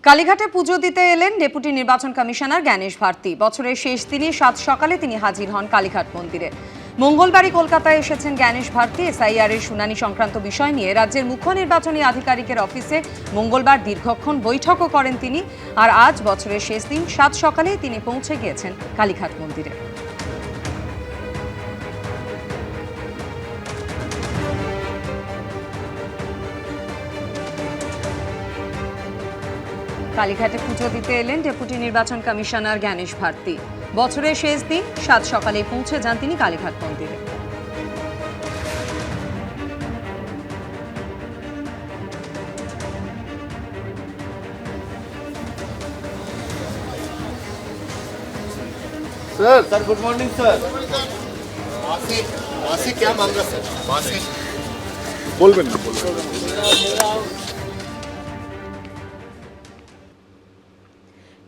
কালীঘাটে পুজো দিতে এলেন ডেপুটি নির্বাচন কমিশনার জ্ঞানেশ ভারতী। বছরের শেষ দিনে ৭ সকালে তিনি হাজির হন কালীঘাট মন্দিরে। মঙ্গলবারই কলকাতায় এসেছেন জ্ঞানেশ ভারতী। এসআইআর এর শুনানি সংক্রান্ত বিষয় নিয়ে রাজ্যের মুখ্য নির্বাচনী আধিকারিকের অফিসে মঙ্গলবার দীর্ঘক্ষণ বৈঠকও করেন তিনি। আর আজ বছরের শেষ দিন ৭ সকালেই তিনি পৌঁছে গিয়েছেন কালীঘাট মন্দিরে। কালীঘাটে পুজো দিতে এলেন ডেপুটি নির্বাচন কমিশনার জ্ঞানেশ ভারতী। বছরের শেষ দিন ৭ সকালে পৌঁছে যান তিনি কালীঘাট মন্দিরে। Sir good morning sir. मासी क्या मांग रहा सर? मासी बोलবেন না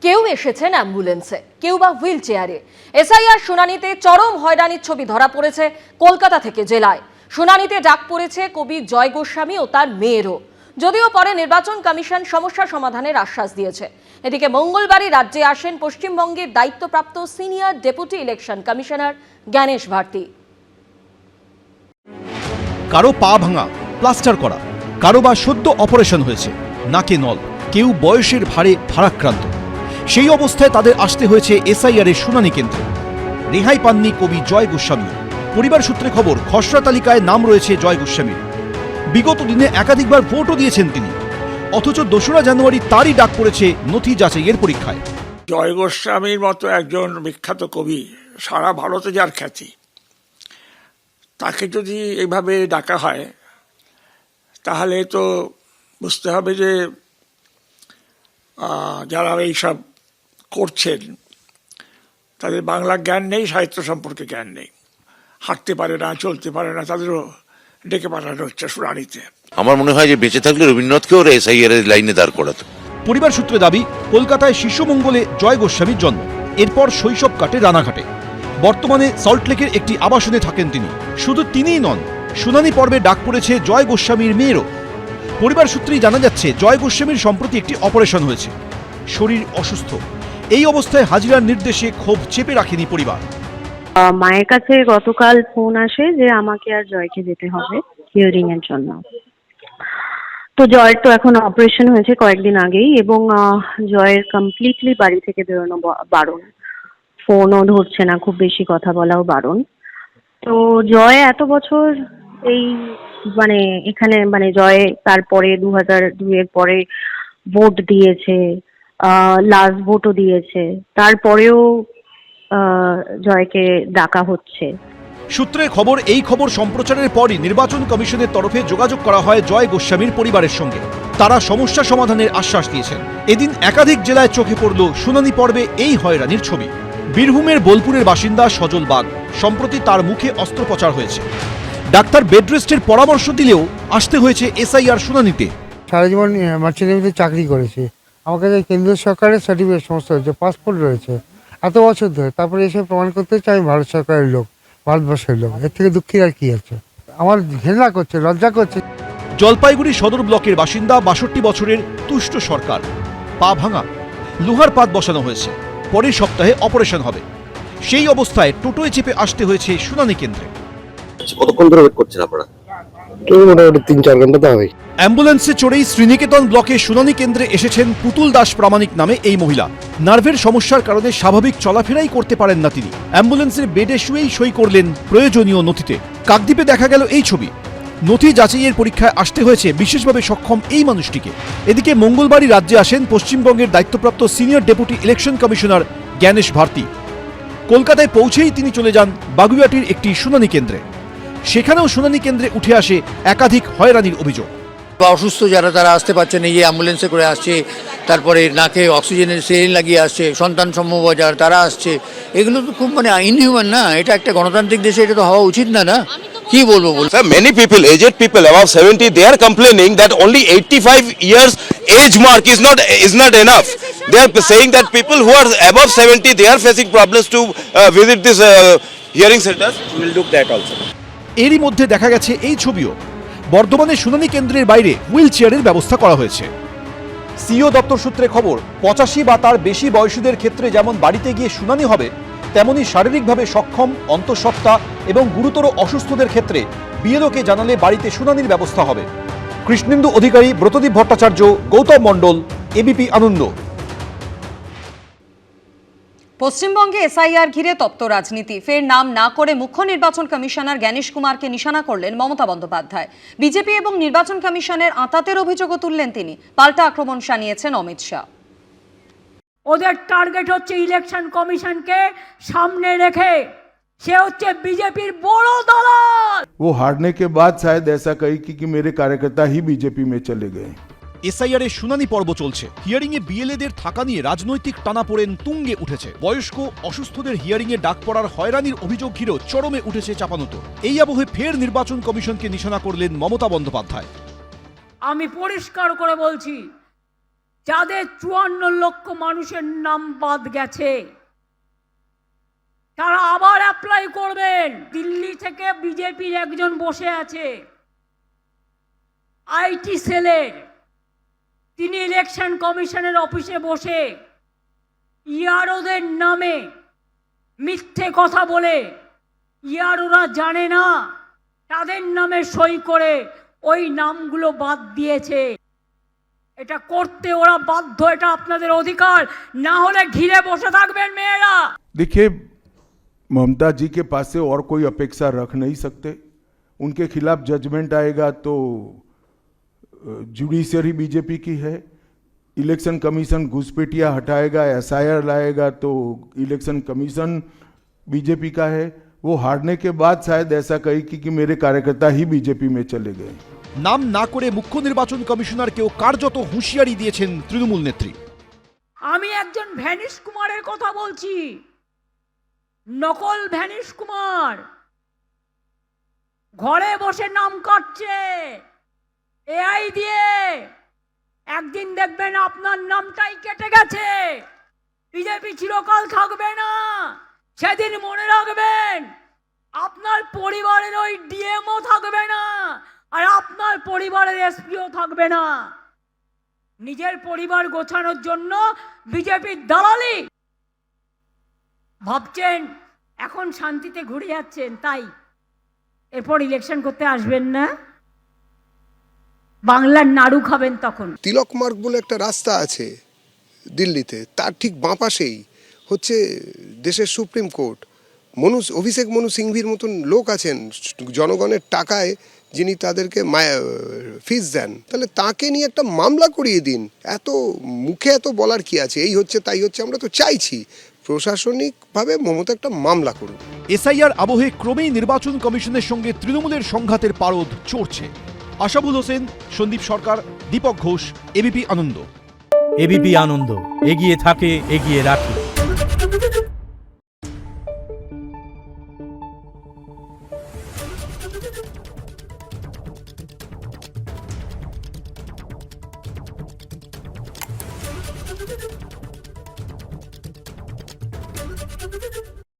কেউ এসেছেন অ্যাম্বুলেন্সে, কেউ বা হুইল চেয়ারে। এসআইআর শুনানিতে চরম হয়রানির ছবি ধরা পড়েছে কলকাতা থেকে জেলায়। শুনানিতে ডাক পড়েছে কবি জয় গোস্বামী ও তার মেয়েরও। যদিও পরে নির্বাচন কমিশন সমস্যা সমাধানের আশ্বাস দিয়েছে। এদিকে মঙ্গলবারই রাজ্যে আসেন পশ্চিমবঙ্গের দায়িত্বপ্রাপ্ত senior deputy election commissioner Gyanesh Bharti. কারো পা ভাঙা, প্লাস্টার করা, কারো বা সদ্য অপারেশন হয়েছে, নাকে নল, কেউ বয়সের ভারে ভারাক্রান্ত। সেই অবস্থায় তাদের আসতে হয়েছে এসআইআর এর শুনানি কেন্দ্রে। রেহাই পাননি কবি জয় গোস্বামী। পরিবার সূত্রে খবর, খসড়া তালিকায় নাম রয়েছে জয় গোস্বামীর। বিগত দিনে একাধিকবার ভোটও দিয়েছেন তিনি, অথচ ২রা জানুয়ারি তারই ডাক পড়েছে নথি যাচাইয়ের পরীক্ষায়। জয় গোস্বামীর মতো একজন বিখ্যাত কবি, সারা ভারতে যার খ্যাতি, তাকে যদি এইভাবে ডাকা হয় তাহলে তো বুঝতে হবে যে যারা এইসব করছেন তাদের বাংলা জ্ঞান নেই, সাহিত্য সম্পর্কে জ্ঞান নেই, হাঁটতে পারে না, চলতে পারে না, তাদেরও ডেকে পাঠানো হচ্ছে শুনানিতে। আমার মনে হয় যে বেঁচে থাকলে রবীন্দ্রনাথকেও এসআইআর এর লাইনে দাঁড় করাতো। পরিবার সূত্রে দাবি, কলকাতায় শিশুমঙ্গলে জয় গোস্বামীর জন্ম। এরপর শৈশব কাটে রানাঘাটে। বর্তমানে সল্টলেকের একটি আবাসনে থাকেন তিনি। শুধু তিনিই নন, শুনানি পর্বে ডাক পড়েছে জয় গোস্বামীর মেয়েরও। পরিবার সূত্রেই জানা যাচ্ছে, জয় গোস্বামীর সম্প্রতি একটি অপারেশন হয়েছে, শরীর অসুস্থ। এই অবস্থায় হাজিরার নির্দেশে ক্ষোভ চেপে রাখেনি পরিবার। মায়ের কাছে গতকাল ফোন আসে যে আমাকে আর জয়কে যেতে হবে হিয়ারিং এর জন্য। তো জয়ের তো এখন অপারেশন হয়েছে কয়েকদিন আগেই, এবং জয়ের কমপ্লিটলি বাড়ি থেকে বেরোনো বারণ, ফোনও ধরছে না, খুব বেশি কথা বলাও বারণ। তো জয় এত বছর এই এখানে জয় তারপরে 2002 এর পরে ভোট দিয়েছে, লাস্ট ভোটও দিয়েছে, তারপরেও জয়কে ডাকা হচ্ছে। সূত্রের খবর, এই খবর সম্প্রচারের পরই নির্বাচন কমিশনের তরফে যোগাযোগ করা হয় জয় গোস্বামীর পরিবারের সঙ্গে। তারা সমস্যা সমাধানের আশ্বাস দিয়েছেন। এদিন একাধিক জেলায় চোখে পড়ল শুনানি পর্বে এই হয়রানির ছবি। বীরভূমের বোলপুরের বাসিন্দা সজল বাগ, সম্প্রতি তার মুখে অস্ত্রোপচার হয়েছে। ডাক্তার বেডরেস্টের পরামর্শ দিলেও আসতে হয়েছে এসআইআর শুনানিতে। সারা জীবন মার্চেন্ট নেভিতে চাকরি করেছি, আমার কাছে কেন্দ্রীয় সরকারের সার্টিফিকেট সমস্ত হয়েছে, পাসপোর্ট রয়েছে এত বছর ধরে। তারপরে এসে প্রমাণ করতে হচ্ছে আমি ভারত সরকারের লোক, ভারতবর্ষের লোক। এর থেকে দুঃখের আর কি আছে? আমার ঘৃণা করছে, লজ্জা করছে। জলপাইগুড়ি সদর ব্লকের বাসিন্দা ৬২ বছরের তুষ্ট সরকার। পা ভাঙা, লোহার পাত বসানো হয়েছে, পরের সপ্তাহে অপারেশন হবে। সেই অবস্থায় টোটোয় চেপে আসতে হয়েছে শুনানি কেন্দ্রে। কতক্ষণ ধরে ওয়েট করছেন আপনারা? মোটামুটি ৩-৪ ঘন্টা তো হবে। অ্যাম্বুলেন্সে চড়েই শ্রীনিকেতন ব্লকে শুনানি কেন্দ্রে এসেছেন পুতুল দাস প্রামাণিক নামে এই মহিলা। নার্ভের সমস্যার কারণে স্বাভাবিক চলাফেরাই করতে পারেন না তিনি। অ্যাম্বুলেন্সের বেডে শুয়েই সই করলেন প্রয়োজনীয় নথিতে। কাকদ্বীপে দেখা গেল এই ছবি। নথি যাচাইয়ের পরীক্ষায় আসতে হয়েছে বিশেষভাবে সক্ষম এই মানুষটিকে। এদিকে মঙ্গলবারই রাজ্যে আসেন পশ্চিমবঙ্গের দায়িত্বপ্রাপ্ত senior deputy election commissioner Gyanesh Bharti. কলকাতায় পৌঁছেই তিনি চলে যান বাগুইআটির একটি শুনানি কেন্দ্রে। সেখানেও শুনানি কেন্দ্রে উঠে আসে একাধিক হয়রানির অভিযোগ। অসুস্থ যারা, তারা আসতে পারছে না, অ্যাম্বুলেন্সে করে আসছে, তারপরে নাকে অক্সিজেনের সিলিন্ডার লাগিয়ে আসছে, সন্তান সম্ভব যারা তারা আসছে। এগুলো তো খুব ইনহিউম্যান না। এটা একটা গণতান্ত্রিক দেশে এটা তো হওয়া উচিত না। না কি বলবো বল। Sir, many people, aged people above 70, they are complaining that only 85 years age mark is not enough. They are saying that people who are above 70, they are facing problems to visit this hearing centers. We will do that also. এরই মধ্যে দেখা গেছে এই ছবিও। বর্ধমানে শুনানি কেন্দ্রের বাইরে হুইল চেয়ারের ব্যবস্থা করা হয়েছে। সিইও দপ্তর সূত্রে খবর, 85 বা তার বেশি বয়সীদের ক্ষেত্রে যেমন বাড়িতে গিয়ে শুনানি হবে, তেমনি শারীরিকভাবে সক্ষম, অন্তঃসত্ত্বা এবং গুরুতর অসুস্থদের ক্ষেত্রে বিএলওকে জানালে বাড়িতে শুনানির ব্যবস্থা হবে। কৃষ্ণেন্দু অধিকারী, ব্রতদীপ ভট্টাচার্য, গৌতম মণ্ডল, এবিপি আনন্দ। পশ্চিমবঙ্গে এসআইআর ঘিরে তপ্ত রাজনীতি। ফের নাম না করে মুখ্য নির্বাচন কমিশনার জ্ঞানেশ কুমারকে নিশানা করলেন মমতা বন্দ্যোপাধ্যায়। বিজেপি এবং নির্বাচন কমিশনের আঁতাতের অভিযোগও তুললেন তিনি। পাল্টা আক্রমণ শানিয়েছেন অমিত শাহ। ওদের টার্গেট হচ্ছে ইলেকশন কমিশনকে সামনে রেখে, সে হচ্ছে বিজেপির বড় দালাল। वो हारने के बाद शायद ऐसा कही कि मेरे कार्यकर्ता ही बीजेपी में चले गए। এসআইআর এর শুনানি পর্ব চলছে। হিয়ারিং এ বিএলএদের থাকা নিয়ে রাজনৈতিক টানাপোড়েন তুঙ্গে উঠেছে। বয়স্ক অসুস্থদের হিয়ারিং এ ডাক পড়ার হয়রানির অভিযোগ ঘিরেও চরমে উঠেছে চাপানোতর। এই আবহে ফের নির্বাচন কমিশনকে নিশানা করলেন মমতা বন্দ্যোপাধ্যায়। আমি পরিষ্কার করে বলছি, যাদের 54 লক্ষ মানুষের নাম বাদ গেছে তারা আবার অ্যাপ্লাই করবেন। দিল্লি থেকে বিজেপির একজন বসে আছে আইটি সেলের, তিনি ইলেকশন কমিশনের অফিসে বসে ইয়ারোদের নামে মিথ্যে কথা বলে, ইয়ারোরা জানে না তাদের নামে সই করে ওই নামগুলো বাদ দিয়েছে। এটা করতে ওরা বাধ্য, এটা আপনাদের অধিকার, না হলে ঘিরে বসে থাকবেন মেয়েরা। देखिए, ममता जी के पास से और कोई अपेक्षा रख नहीं सकते। उनके खिलाफ जजमेंट आएगा तो जुडिशरी बीजेपी की है, इलेक्शन कमीशन घुसपैठिया हटाएगा, एसआईआर लाएगा तो इलेक्शन कमीशन बीजेपी का है। वो हारने के बाद शायद ऐसा कही कि मेरे कार्यकर्ता ही बीजेपी में चले गए। নাম না করে মুখ্য নির্বাচন কমিশনারকেও কার্যত হুঁশিয়ারি দিয়েছেন তৃণমূল নেত্রী। আমি একজন ভ্যানিশ কুমারের কথা বলছি, নকল ভ্যানিশ কুমার, ঘরে বসে নাম কাটছে এআই দিয়ে। একদিন দেখবেন আপনার নামটাই কেটে গেছে, বিজেপি চিরকাল থাকবে না। সেদিন মনে রাখবেন, আপনার পরিবারের ওই ডিএমও থাকবে না, আর আপনার পরিবারের এসপিও থাকবে না। নিজের পরিবার গোছানোর জন্য বিজেপির দালালি ভাবছেন, এখন শান্তিতে ঘুরে যাচ্ছেন, তাই এরপর ইলেকশন করতে আসবেন না, বাংলার নাড়ু খাবেন তখন। তিলক মার্গ বলে একটা রাস্তা আছে দিল্লিতে, তার ঠিক বাঁ পাশেই হচ্ছে দেশের সুপ্রিম কোর্ট। অভিষেক মনু সিংভির মতন লোক আছেন জনগণের টাকায়, যিনি তাদেরকে ফিস দেন। তাহলে তাকে নিয়ে একটা মামলা করিয়ে দিন। এত মুখে এত বলার কি আছে, এই হচ্ছে তাই হচ্ছে। আমরা তো চাইছি প্রশাসনিকভাবে মমতা একটা মামলা করুন। এসআইআর আবহে ক্রমেই নির্বাচন কমিশনের সঙ্গে তৃণমূলের সংঘাতের পারদ চড়ছে। আশাবুল হোসেন, সন্দীপ সরকার, দীপক ঘোষ, এবিপি আনন্দ। এবিপি আনন্দ, এগিয়ে থাকে, এগিয়ে রাখে।